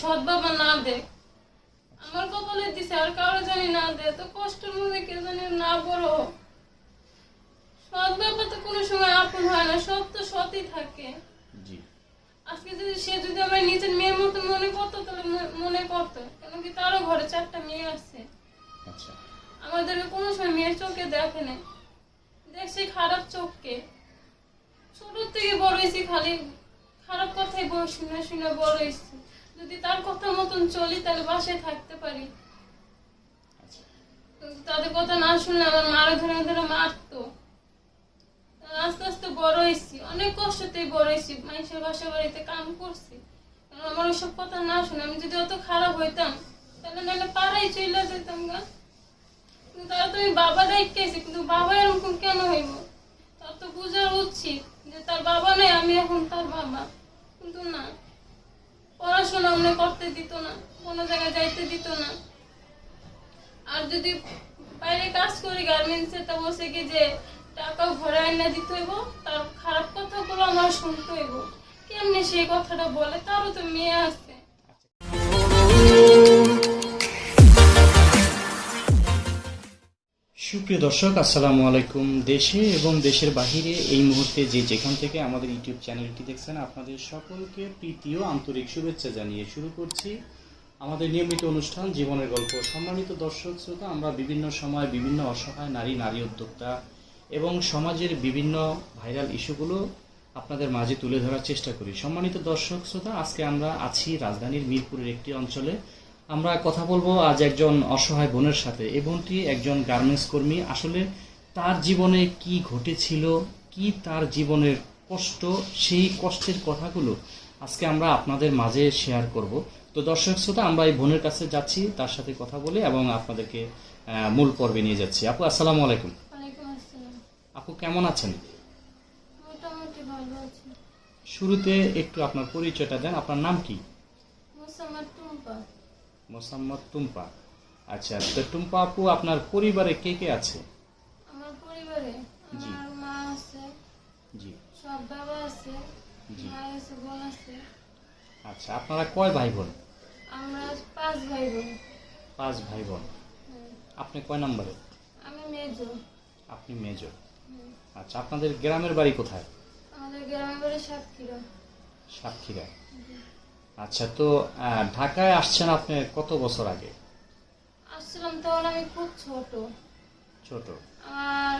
সৎ বাবা না দেখ, আমার কপালে দিছে আর কারো জানি না দে, তো কষ্টের মধ্যে কেউ জানি না বড়। সৎ বাবা তো কোনো সময় আপন হয় না, সৎ তো সৎই থাকে। জি। আজকে যদি আমার নিজের মেয়ের মতো মনে করতো তাহলে মনে করতো, কেন কি তারও ঘরে 4টা মেয়ে আছে। আচ্ছা। আমাদেরকে কোনো সময় মেয়ের চোখে দেখে না, দেখছে খারাপ চোখকে। ছোট থেকে বড় হয়েছি খালি খারাপ কথাই শুনে শুনে বড় হয়েছি। যদি তার কথা মতন চলি তাহলে বাসায় থাকতে পারি, আচ্ছা। কিন্তু তাদের কথা না শুনলে আমার মারা ধরে ধরে মারতো। আস্তে আস্তে বড় হয়েছি, অনেক কষ্টতেই বড় হয়েছি, মানুষের বাসা বাড়িতে কাম করছি। কারণ আমার ওইসব কথা না শুনে আমি যদি অত খারাপ হইতাম তাহলে নাহলে পাড়াই চলে যেতাম গা। কিন্তু তারা তো বাবা দায়িত্ব, কিন্তু বাবা এরকম কেন হইব? তার তো বোঝার উচিত যে তার বাবা নেই, আমি এখন তার বাবা। কিন্তু না, পড়াশোনা মনে করতে দিত না, কোনো জায়গায় যাইতে দিত না। আর যদি বাইরে কাজ করি গার্মেন্টসে, তা বসে কি যে টাকাও ঘরে আইনা দিতে হইব, তার খারাপ কথাগুলো আমার শুনতে হইব। কেমনে সেই কথাটা বলে? তারও তো মেয়ে আছে। সুপ্রিয় দর্শক, আসসালামু আলাইকুম। দেশে এবং দেশের বাহিরে এই মুহূর্তে যে যেখান থেকে আমাদের ইউটিউব চ্যানেলটি দেখছেন, আপনাদের সকলকে প্রীতি ও আন্তরিক শুভেচ্ছা জানিয়ে শুরু করছি আমাদের নিয়মিত অনুষ্ঠান জীবনের গল্প। সম্মানিত দর্শক শ্রোতা, আমরা বিভিন্ন সময় বিভিন্ন অসহায় নারী উদ্যোক্তা এবং সমাজের বিভিন্ন ভাইরাল ইস্যুগুলো আপনাদের মাঝে তুলে ধরার চেষ্টা করি। সম্মানিত দর্শক শ্রোতা, আজকে আমরা আছি রাজধানীর মিরপুরের একটি অঞ্চলে। আমরা কথা বলবো আজ একজন অসহায় বোনের সাথে। এই বোনটি একজন গার্মেন্টস কর্মী। আসলে তার জীবনে কি ঘটেছিল, কি তার জীবনের কষ্ট, সেই কষ্টের কথাগুলো আজকে আমরা আপনাদের মাঝে শেয়ার করব। তো দর্শক শ্রোতা, আমরা এই বোনের কাছে যাচ্ছি, তার সাথে কথা বলে এবং আপনাদেরকে মূল পর্বে নিয়ে যাচ্ছি। আপু, আসসালামু আলাইকুম। ওয়ালাইকুম আসসালাম। আপু, কেমন আছেন? মোটামুটি ভালো আছি। শুরুতে একটু আপনার পরিচয়টা দেন। আপনার নাম কি? মোসাম্মদ টুম্পা। মোসাম্মদ টুম্পা। আচ্ছা, তো টুম্পা আপু, আপনার পরিবারে কে কে আছে? আমার পরিবারে জি। আমার মা আছে, জি। সব বাবা আছে, জি। ভাই আছে, বোন আছে। আচ্ছা, আপনারা কয় ভাই বোন? আমরা 5 ভাই বোন। 5 ভাই বোন। হুম। আপনি কয় নম্বরে? আমি মেজো। আপনি মেজর। হুম। আচ্ছা, আপনাদের গ্রামের বাড়ি কোথায়? আমাদের গ্রামের বাড়ি সাতক্ষীরা। সাতক্ষীরা। আচ্ছা, তো ঢাকায় আসছেন আপনি কত বছর আগে? আসছিলাম তখন আমি খুব ছোট। ছোট। আমার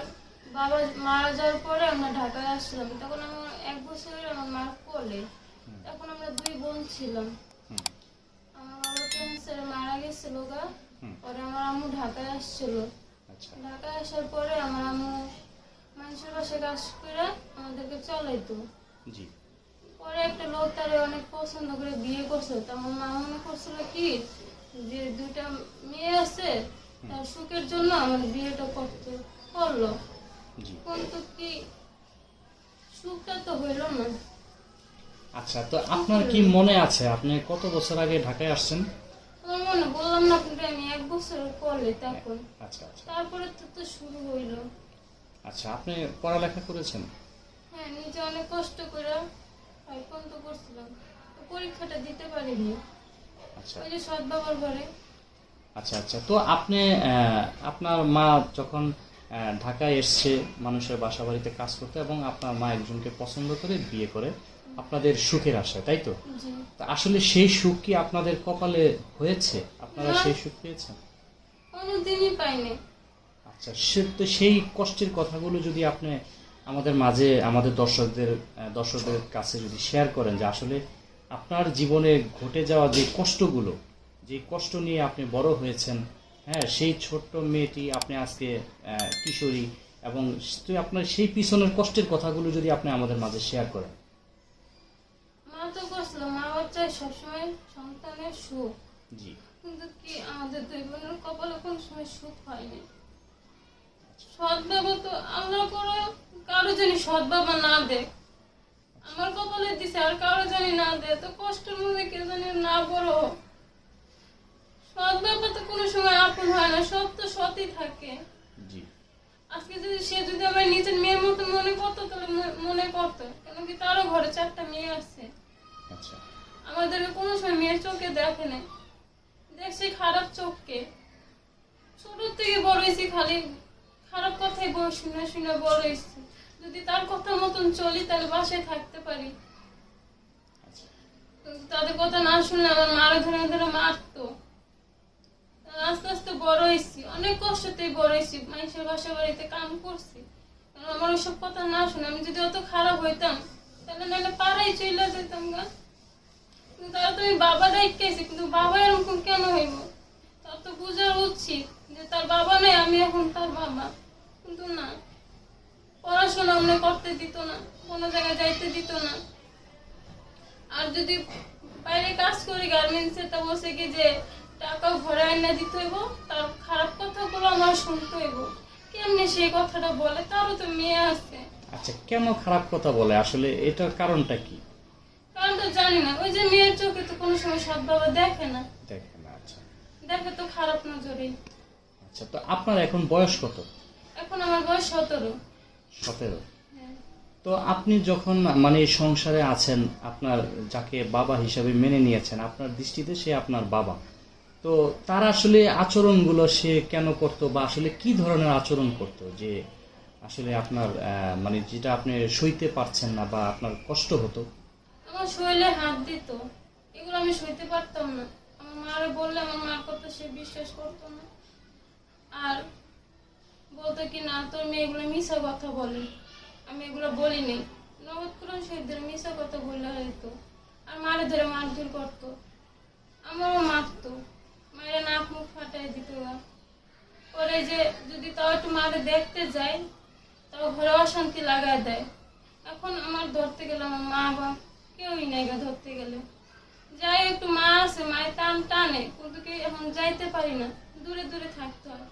বাবা মারা যাওয়ার পরে আমরা ঢাকায় আসছিলাম, তখন আমার 1 বছরের আমার মার কোলে। তখন আমরা 2 বোন ছিলাম। হুম। আমার বাবা ক্যান্সারে মারা গেছিল গা। হুম। পরে আমার আম্মু ঢাকায় আসছিল। আচ্ছা। ঢাকায় আসার পরে আমার আম্মু মানুষের বাসায় কাজ করে আমাদেরকে চলাইতো। জি। পরে একটা লোক তারে অনেক পছন্দ করে বিয়ে করছে। তো আমার মা মনে করছিল কি যে 2টা মেয়ে আছে, তার সুখের জন্য আমার বিয়েটা করলো। জি। কিন্তু কি সুখটা তো হইল না। আচ্ছা, তো আপনার কি মনে আছে আপনি কত বছর আগে ঢাকায় আসছেন? আমার মনে বললাম না আপনাকে, আমি 1 বছরের কোলে তখন। আচ্ছা। আচ্ছা। তারপরে তো শুরু হইলো। আচ্ছা, আপনি পড়ালেখা করেছেন? হ্যাঁ, নিজে অনেক কষ্ট করে 5 পর্যন্ত করছিলাম, তো পরীক্ষাটা দিতে পারিনি। আচ্ছা। ওই যে সৎ বাবার ঘরে। আচ্ছা। আচ্ছা, তো আপনি আপনার মা যখন ঢাকায় এসছে মানুষের বাসা বাড়িতে কাজ করতে, এবং আপনার মা একজনকে পছন্দ করে বিয়ে করে আপনাদের সুখের আশায়, তাই তো? জি। তা আসলে সেই সুখ কি আপনাদের কপালে হয়েছে? আপনারা না। সেই সুখ পেয়েছেন? কোনোদিনই পাইনি। আচ্ছা, তো সেই কষ্টের কথাগুলো যদি আপনি আমাদের মাঝে আমাদের দর্শকদের কাছে যদি শেয়ার করেন, যে আসলে আপনার জীবনে ঘটে যাওয়া যে কষ্টগুলো, যে কষ্ট নিয়ে আপনি বড় হয়েছেন, হ্যাঁ, সেই ছোট্ট মেয়েটি আপনি আজকে কিশোরী, এবং আপনার সেই পিছনের কষ্টের কথাগুলো যদি আপনি আমাদের মাঝে শেয়ার করেন। মা তো করছিল, মা বাচ্চায় সবসময় সন্তানের সুখ। জি। কিন্তু কি আমাদের 2 বোনের কপালে কোন সময় সুখ হয়নি। সৎ বাবা তো আল্লাহ করে কারো জানি সৎ বাবা না দেখ, আমার কপালে দিছে আর কারো জানি না দে, তো কষ্টের মধ্যে কেউ জানি না বড়। সৎ বাবা তো কোনো সময় আপন হয় না, সৎ তো সৎই থাকে। জি। আজকে যদি আমার নিজের মেয়ের মতো মনে করতো তাহলে মনে করতো, কেন কি তারও ঘরে 4টা মেয়ে আছে। আচ্ছা। আমাদেরকে কোনো সময় মেয়ের চোখে দেখে নাই, দেখছি খারাপ চোখকে। ছোট থেকে বড় হয়েছি, খালি খারাপ কথাই শুনে শুনে বড় হয়েছি। যদি তার কথা মতন চলি তাহলে বাসায় থাকতে পারি, কিন্তু তাদের কথা না শুনলে আমার মারা ধরে ধরে মারতো। আস্তে আস্তে বড় হয়েছি, অনেক কষ্টতেই বড় হয়েছি, মানুষের বাসা বাড়িতে কাম করছি। কারণ আমার ওইসব কথা না শুনে আমি যদি অত খারাপ হইতাম তাহলে নাহলে পাড়াই চলে যেতাম গা। কিন্তু তারা তো ওই বাবা রেখেছি, কিন্তু বাবা এরকম কেন হইব? তার তো বোঝা উচিত যে তার বাবা নেই, আমি এখন তার বাবা। কিন্তু না, পড়াশোনা অন্য করতে দিত না, কোনো জায়গায় যাইতে দিত না। আর যদি বাইরে কাজ করি গার্মেন্টসে, তা বসে কি যে টাকাও ঘরে আইনা দিতে হইব, তার খারাপ কথাগুলো আমার শুনতে হইব। কেমনে সেই কথাটা বলে? তারও তো মেয়ে আছে। আচ্ছা, কেন খারাপ কথা বলে আসলে এটার কারণটা কি? কারণ তো জানি না, ওই যে মেয়ের চোখে তো কোনো সময় সৎ বাবা দেখে না, দেখেন না। আচ্ছা দেখে তো খারাপ নজরে। আচ্ছা, তো আপনার এখন বয়স কত? এখন আমার বয়স 17। 17। তো আপনি যখন মানে সংসারে আছেন, আপনার যাকে বাবা হিসাবে মেনে নিয়েছেন, আপনার দৃষ্টিতে সে আপনার বাবা, তো তার আসলে আচরণগুলো সে কেন করতো, বা আসলে কি ধরনের আচরণ করতো যে আসলে আপনার মানে যেটা আপনি সইতে পারছেন না বা আপনার কষ্ট হতো? আমার শরীরে হাত দিত, এগুলো আমি সইতে পারতাম না। আমার মারে বললে আমার মার কথা সে বিশ্বাস করতো না, আর বলতো কি না তোর মেয়ে এগুলো মিশা কথা বলে। আমি এগুলো বলিনি, নগদ কোরআন শহীদদের মিশা কথা বললে হয়তো। আর মারে ধরে মারধর করতো, আমারও মারতো, মায়ের নাক মুখ ফাটাই দিত। পরে যে যদি তাও একটু মারে দেখতে যাই, তাও ঘরে অশান্তি লাগায় দেয়। এখন আমার ধরতে গেলে আমার মা বা কেউই নাই গা, ধরতে গেলে যাই একটু মা আছে, মায়ের টান টানে, কিন্তু কি এখন যাইতে পারি না, দূরে দূরে থাকতে হয়,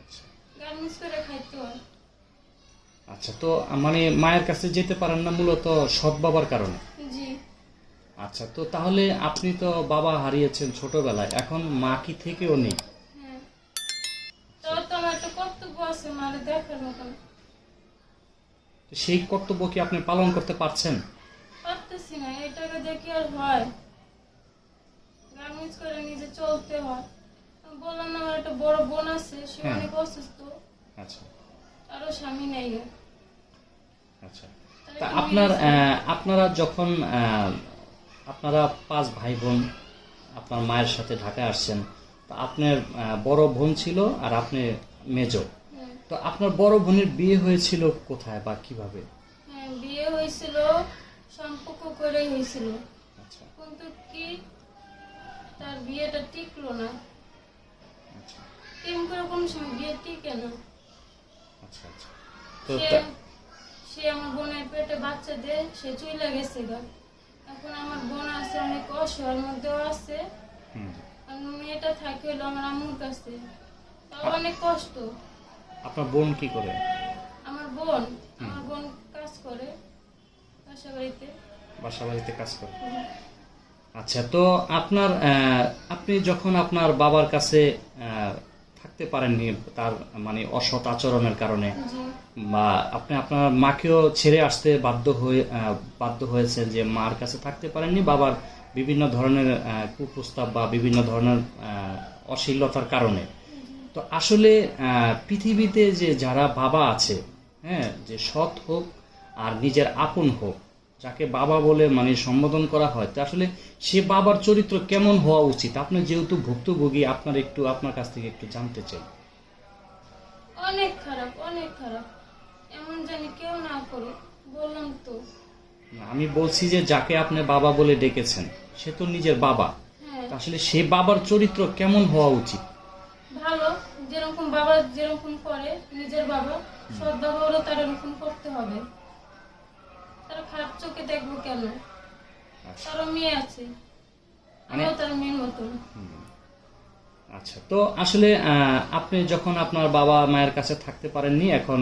আচ্ছা গার্মেন্টস করে খাইতে হয়। আচ্ছা, তো মানে মায়ের কাছে যেতে পারেন না মূলত সৎ বাবার কারণে? জি। আচ্ছা, তো তাহলে আপনি তো বাবা হারিয়েছেন ছোটবেলায়, এখন মা কি থেকেও নেই? হ্যাঁ, তাও তো আমার একটা কর্তব্য আছে মারে দেখার মতন। তো সেই কর্তব্য কি আপনি পালন করতে পারছেন? পারতেছি না, এই টাকা দিয়ে কি আর হয়? গার্মেন্টস করে নিজে চলতে হয়। আমি বললাম না আমার একটা বড় বোন আছে, সে হ্যাঁ। অনেক অসুস্থ, আচ্ছা আরো স্বামী নেই গা। আচ্ছা, তাহলে তা কি আপনার হয়েছে? আপনারা যখন আপনারা 5 ভাই বোন আপনার মায়ের সাথে ঢাকায় আসছেন, তো আপনার বড় বোন ছিল আর আপনি মেজো, হ্যাঁ। তো আপনার বড় বোনের বিয়ে হয়েছিল কোথায় বা কিভাবে? হ্যাঁ, বিয়ে হয়েছিল সম্পর্ক করে হয়েছিল, আচ্ছা কিন্তু কি তার বিয়েটা টিকলো না। আচ্ছা প্রেম করে কোনো সময় বিয়ে টিকে না। আচ্ছা আচ্ছা, তো সে আমার বোনের পেটে বাচ্চা দিয়ে সে চলে গেছে গা। এখন আমার বোন আছে অনেক অসহায়ের মধ্যেও আছে, হুম, আর মেয়েটা থাকে হলো আমার আম্মুর কাছে, তাও অনেক কষ্ট। আপনার বোন কি করে? আমার বোন কাজ করে বাসা বাড়িতে। বাসা বাড়িতে কাজ করে। আচ্ছা, তো আপনার আপনি যখন আপনার বাবার কাছে থাকতে পারেননি তার মানে অসৎ আচরণের কারণে, জি। বা আপনি আপনার মাকেও ছেড়ে আসতে বাধ্য হয়েছেন যে মার কাছে থাকতে পারেননি বাবার বিভিন্ন ধরনের কুপ্রস্তাব বা বিভিন্ন ধরনের অশ্লীলতার কারণে, তো আসলে পৃথিবীতে যে যারা বাবা আছে, হ্যাঁ, যে সৎ হোক আর নিজের আপন হোক, যাকে বাবা বলে মানে সম্বোধন করা হয়, তো আসলে সে বাবার চরিত্র কেমন হওয়া উচিত? আপনি যেহেতু ভুক্তভোগী, আপনার কাছ থেকে একটু জানতে চাই। অনেক খারাপ, অনেক খারাপ, এমন জানি কেউ না করে। বললাম তো। আমি বলছি যে যাকে আপনি বাবা বলে ডেকেছেন সে তো নিজের বাবা, হ্যাঁ, তো আসলে সে বাবার চরিত্র কেমন হওয়া উচিত? ভালো, যেরকম বাবা যেরকম করে নিজের বাবা, সৎ বাবারও তার এরকম করতে হবে। তারা খারাপ চোখে দেখবো কেন? আচ্ছা তারও মেয়ে আছে, আমিও তার মেয়ের মতন। আচ্ছা, তো আসলে আপনি যখন আপনার বাবা মায়ের কাছে থাকতে পারেননি, এখন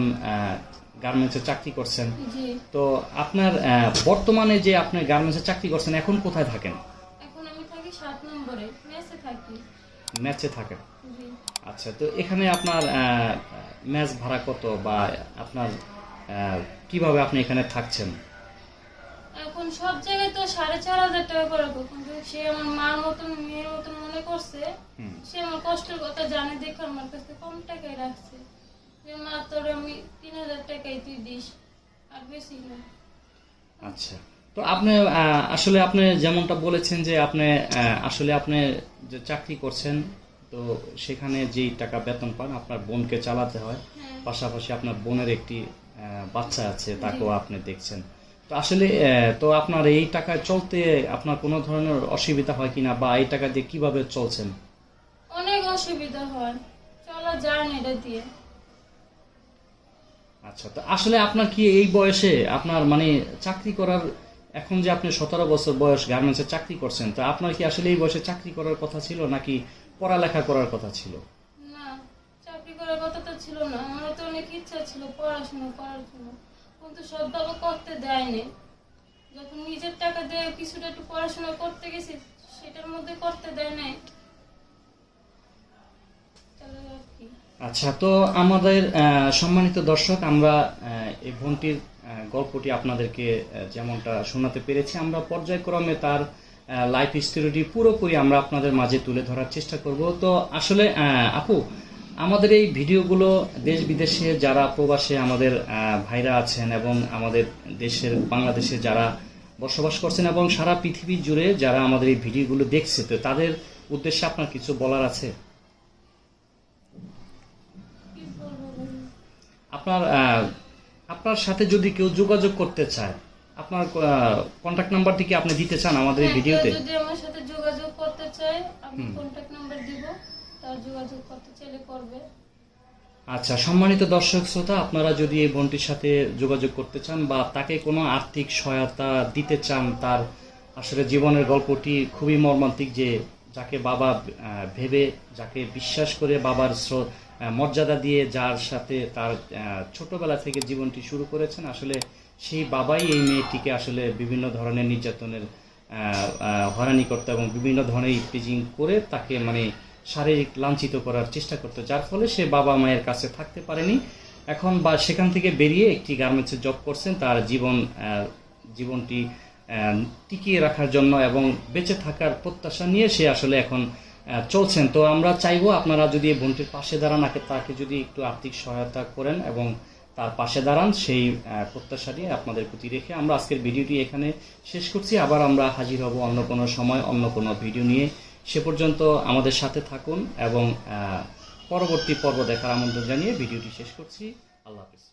গার্মেন্টসে চাকরি করছেন, জি। তো আপনার বর্তমানে যে আপনি গার্মেন্টসে চাকরি করছেন এখন কোথায় থাকেন? এখন আমি থাকি 7 নম্বরে, মেসে থাকি। ম্যাচে থাকেন। জি। আচ্ছা, তো এখানে আপনার ম্যাচ ভাড়া কত, বা আপনার কিভাবে আপনি এখানে থাকছেন? এখন সব জায়গায় তো 4,500 টাকা করে রাখবো, কিন্তু সে আমার মার মতন মেয়ের মতন মনে করছে। হুম। সে আমার কষ্টের কথা জানে দেখে আমার কাছে কম টাকায় রাখছে, যে মা তোর আমি 3,000 টাকাই তুই দিস, আর বেশি না। আচ্ছা, তো আপনি আসলে আপনি যেমনটা বলেছেন যে আপনি আসলে আপনি যে চাকরি করছেন, তো সেখানে যেই টাকা বেতন পান আপনার বোনকে চালাতে হয়, হ্যাঁ। পাশাপাশি আপনার বোনের একটি বাচ্চা আছে, তাকেও আপনি দেখছেন। তো আসলে তো আপনার এই টাকায় চলতে আপনার কোনো ধরনের অসুবিধা হয় কিনা, বা এই টাকা দিয়ে কিভাবে চলছেন? অনেক অসুবিধা হয়, চলা যায় না এটা দিয়ে। আচ্ছা, তো আসলে আপনার কি এই বয়সে আপনার মানে চাকরি করার, এখন যে আপনি 17 বছর বয়স গার্মেন্টসে চাকরি করছেন, তো আপনার কি আসলে এই বয়সে চাকরি করার কথা ছিল নাকি পড়ালেখা করার কথা ছিল? না, চাকরি করার কথা তো ছিল না, আমারও তো অনেক ইচ্ছা ছিল পড়াশোনা করার জন্য, কিন্তু সব বাবা করতে দেয়নি। যখন নিজের টাকা দিয়ে কিছুটা একটু পড়াশোনা করতে গেছি, সেটার মধ্যে করতে দেয় নাই। তাহলে আর কি। আচ্ছা, তো আমাদের সম্মানিত দর্শক, আমরা এই বোনটির গল্পটি আপনাদেরকে যেমনটা শোনাতে পেরেছি, আমরা পর্যায়ক্রমে তার লাইফ স্টোরিটি পুরোপুরি আমরা আপনাদের মাঝে তুলে ধরার চেষ্টা করব। তো আসলে আপু, আমাদের এই ভিডিওগুলো দেশ বিদেশে যারা প্রবাসে আমাদের ভাইরা আছেন এবং আমাদের দেশের বাংলাদেশে যারা বসবাস করছেন এবং সারা পৃথিবী জুড়ে যারা আমাদের এই ভিডিওগুলো দেখছে, তো তাদের উদ্দেশ্যে আপনার কিছু বলার আছে? কি বলবো বলুন? আপনার আপনার সাথে যদি কেউ যোগাযোগ করতে চায়, আপনার কন্ট্যাক্ট নাম্বারটি কি আপনি দিতে চান আমাদের এই হ্যাঁ, কেউ ভিডিওতে? যদি আমার সাথে যোগাযোগ করতে চায়, আমি কন্ট্যাক্ট নাম্বার দিব, তার যোগাযোগ করতে চাইলে করবে। আচ্ছা, সম্মানিত দর্শক শ্রোতা, আপনারা যদি এই বোনটির সাথে যোগাযোগ করতে চান বা তাকে কোনো আর্থিক সহায়তা দিতে চান, তার আসলে জীবনের গল্পটি খুবই মর্মান্তিক, যে যাকে বাবা ভেবে, যাকে বিশ্বাস করে বাবার মর্যাদা দিয়ে, যার সাথে তার ছোটবেলা থেকে জীবনটি শুরু করেছেন, আসলে সেই বাবাই এই মেয়েটিকে আসলে বিভিন্ন ধরনের নির্যাতনের হয়রানি করতে এবং বিভিন্ন ধরনের ইফটিজিং করে তাকে মানে শারীরিক লাঞ্ছিত করার চেষ্টা করতো, যার ফলে সে বাবা মায়ের কাছে থাকতে পারেনি। এখন বা সেখান থেকে বেরিয়ে একটি গার্মেন্টসে জব করছেন, তার জীবনটি টিকিয়ে রাখার জন্য এবং বেঁচে থাকার প্রত্যাশা নিয়ে সে আসলে এখন চলছেন। তো আমরা চাইবো আপনারা যদি এই বোনটির পাশে দাঁড়ান, তাকে যদি একটু আর্থিক সহায়তা করেন এবং তার পাশে দাঁড়ান, সেই প্রত্যাশা নিয়ে আপনাদের প্রতি রেখে আমরা আজকের ভিডিওটি এখানে শেষ করছি। আবার আমরা হাজির হব অন্য কোনো সময় অন্য কোনো ভিডিও নিয়ে। সে পর্যন্ত আমাদের সাথে থাকুন এবং পরবর্তী পর্ব দেখার আমন্ত্রণ জানিয়ে ভিডিওটি শেষ করছি। আল্লাহ হাফেজ।